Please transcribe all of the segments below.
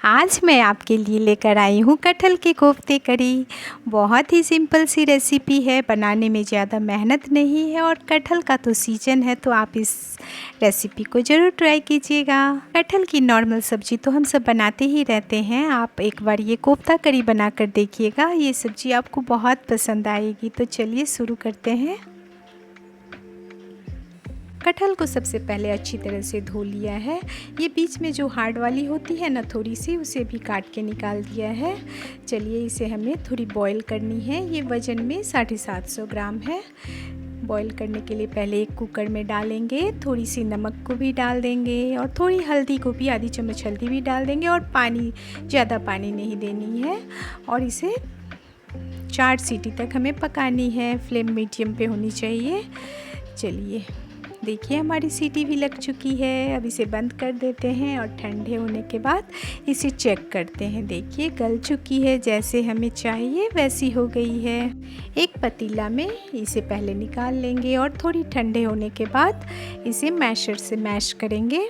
आज मैं आपके लिए लेकर आई हूँ कटहल के कोफ्ते करी। बहुत ही सिंपल सी रेसिपी है, बनाने में ज़्यादा मेहनत नहीं है और कटहल का तो सीज़न है, तो आप इस रेसिपी को ज़रूर ट्राई कीजिएगा। कटहल की नॉर्मल सब्ज़ी तो हम सब बनाते ही रहते हैं, आप एक बार ये कोफ्ता करी बनाकर देखिएगा, ये सब्ज़ी आपको बहुत पसंद आएगी। तो चलिए शुरू करते हैं। कटहल को सबसे पहले अच्छी तरह से धो लिया है। ये बीच में जो हार्ड वाली होती है ना थोड़ी सी, उसे भी काट के निकाल दिया है। चलिए इसे हमें थोड़ी बॉईल करनी है। ये वज़न में 750 ग्राम है। बॉईल करने के लिए पहले एक कुकर में डालेंगे, थोड़ी सी नमक को भी डाल देंगे और थोड़ी हल्दी को भी, आधी चम्मच हल्दी भी डाल देंगे और पानी, ज़्यादा पानी नहीं देनी है और इसे 4 सीटी तक हमें पकानी है। फ्लेम मीडियम पे होनी चाहिए। चलिए देखिए हमारी सीटी भी लग चुकी है। अब इसे बंद कर देते हैं और ठंडे होने के बाद इसे चेक करते हैं। देखिए गल चुकी है, जैसे हमें चाहिए वैसी हो गई है। एक पतीला में इसे पहले निकाल लेंगे और थोड़ी ठंडे होने के बाद इसे मैशर से मैश करेंगे।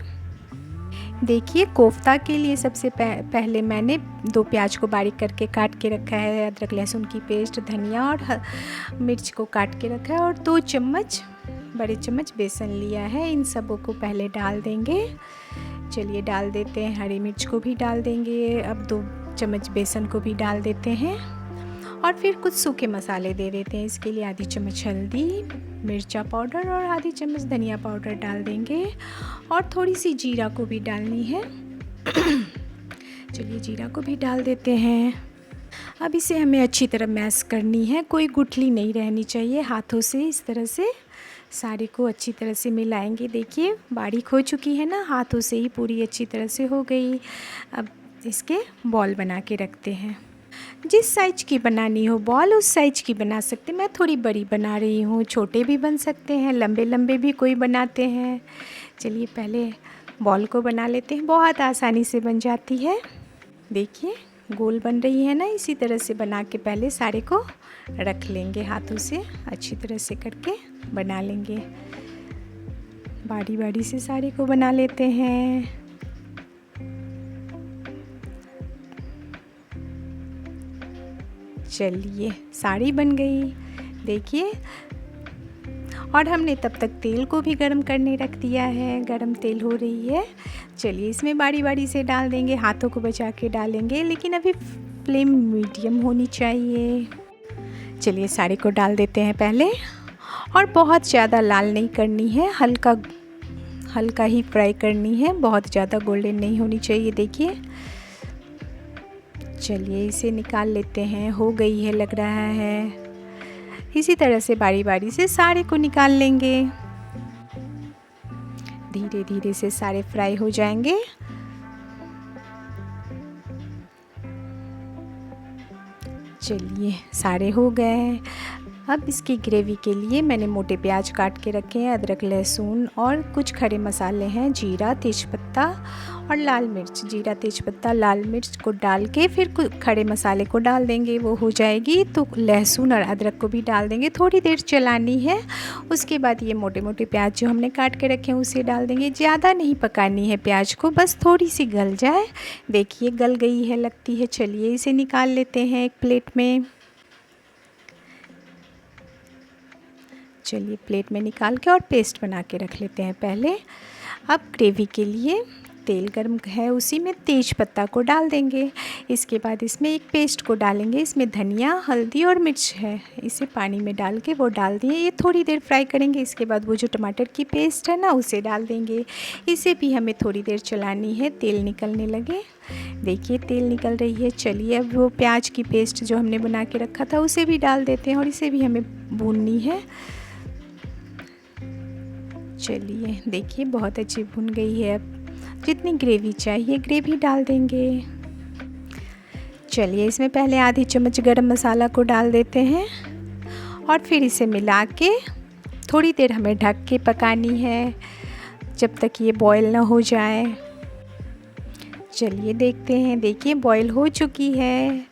देखिए कोफ्ता के लिए सबसे पहले मैंने 2 प्याज को बारीक करके काट के रखा है, अदरक लहसुन की पेस्ट, धनिया और मिर्च को काट के रखा है और 2 बड़े चम्मच बेसन लिया है। इन सबों को पहले डाल देंगे। चलिए डाल देते हैं, हरी मिर्च को भी डाल देंगे। अब 2 चम्मच बेसन को भी डाल देते हैं और फिर कुछ सूखे मसाले दे देते हैं। इसके लिए आधी चम्मच हल्दी, मिर्चा पाउडर और आधी चम्मच धनिया पाउडर डाल देंगे और थोड़ी सी जीरा को भी डालनी है। चलिए जीरा को भी डाल देते हैं। अब इसे हमें अच्छी तरह मैश करनी है, कोई गुठली नहीं रहनी चाहिए। हाथों से इस तरह से सारे को अच्छी तरह से मिलाएंगे। देखिए बारीक हो चुकी है ना, हाथों से ही पूरी अच्छी तरह से हो गई। अब इसके बॉल बना के रखते हैं। जिस साइज़ की बनानी हो बॉल उस साइज़ की बना सकते हैं। मैं थोड़ी बड़ी बना रही हूँ, छोटे भी बन सकते हैं, लंबे लंबे भी कोई बनाते हैं। चलिए पहले बॉल को बना लेते हैं, बहुत आसानी से बन जाती है। देखिए गोल बन रही है ना, इसी तरह से बना के पहले सारे को रख लेंगे। हाथों से अच्छी तरह से करके बना लेंगे। बारी बारी से सारे को बना लेते हैं। चलिए साड़ी बन गई देखिए। और हमने तब तक तेल को भी गर्म करने रख दिया है, गरम तेल हो रही है। चलिए इसमें बारी बारी से डाल देंगे, हाथों को बचा के डालेंगे, लेकिन अभी फ्लेम मीडियम होनी चाहिए। चलिए सारे को डाल देते हैं पहले, और बहुत ज़्यादा लाल नहीं करनी है, हल्का हल्का ही फ्राई करनी है, बहुत ज़्यादा गोल्डन नहीं होनी चाहिए। देखिए चलिए इसे निकाल लेते हैं, हो गई है लग रहा है। इसी तरह से बारी बारी से सारे को निकाल लेंगे। धीरे धीरे से सारे फ्राई हो जाएंगे। चलिए सारे हो गए। अब इसकी ग्रेवी के लिए मैंने मोटे प्याज काट के रखे हैं, अदरक लहसुन और कुछ खड़े मसाले हैं, जीरा तेज़पत्ता और लाल मिर्च। जीरा तेज़पत्ता लाल मिर्च को डाल के फिर खड़े मसाले को डाल देंगे। वो हो जाएगी तो लहसुन और अदरक को भी डाल देंगे, थोड़ी देर चलानी है। उसके बाद ये मोटे मोटे प्याज जो हमने काट के रखे हैं उसे डाल देंगे। ज़्यादा नहीं पकानी है प्याज को, बस थोड़ी सी गल जाए। देखिए गल गई है लगती है। चलिए इसे निकाल लेते हैं एक प्लेट में। चलिए प्लेट में निकाल के और पेस्ट बना के रख लेते हैं पहले। अब ग्रेवी के लिए तेल गर्म है, उसी में तेज पत्ता को डाल देंगे। इसके बाद इसमें एक पेस्ट को डालेंगे, इसमें धनिया, हल्दी और मिर्च है, इसे पानी में डाल के वो डाल दिए। ये थोड़ी देर फ्राई करेंगे। इसके बाद वो जो टमाटर की पेस्ट है ना उसे डाल देंगे। इसे भी हमें थोड़ी देर चलानी है, तेल निकलने लगे। देखिए तेल निकल रही है। चलिए अब वो प्याज की पेस्ट जो हमने बना के रखा था उसे भी डाल देते हैं और इसे भी हमें भूननी है। चलिए देखिए बहुत अच्छी भुन गई है। अब जितनी ग्रेवी चाहिए ग्रेवी डाल देंगे। चलिए इसमें पहले आधी चम्मच गरम मसाला को डाल देते हैं और फिर इसे मिला के थोड़ी देर हमें ढक के पकानी है, जब तक ये बॉईल ना हो जाए। चलिए देखते हैं। देखिए बॉईल हो चुकी है।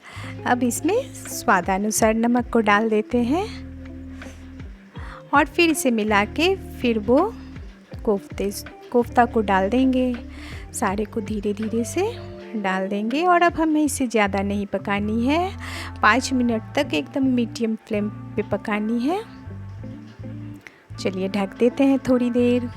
अब इसमें स्वादानुसार नमक को डाल देते हैं और फिर इसे मिला के फिर वो कोफ्ता को डाल देंगे। सारे को धीरे धीरे से डाल देंगे और अब हमें इसे ज़्यादा नहीं पकानी है, 5 मिनट तक एकदम मीडियम फ्लेम पे पकानी है। चलिए ढक देते हैं थोड़ी देर।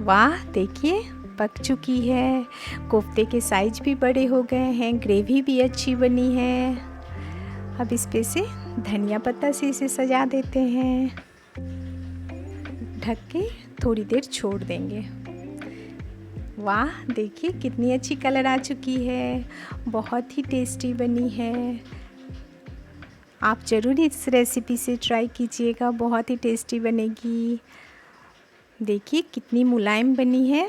वाह देखिए पक चुकी है, कोफ्ते के साइज भी बड़े हो गए हैं, ग्रेवी भी अच्छी बनी है। अब इस पे से धनिया पत्ता से इसे सजा देते हैं, ढक के थोड़ी देर छोड़ देंगे। वाह देखिए कितनी अच्छी कलर आ चुकी है, बहुत ही टेस्टी बनी है। आप ज़रूर इस रेसिपी से ट्राई कीजिएगा, बहुत ही टेस्टी बनेगी। देखिए कितनी मुलायम बनी है।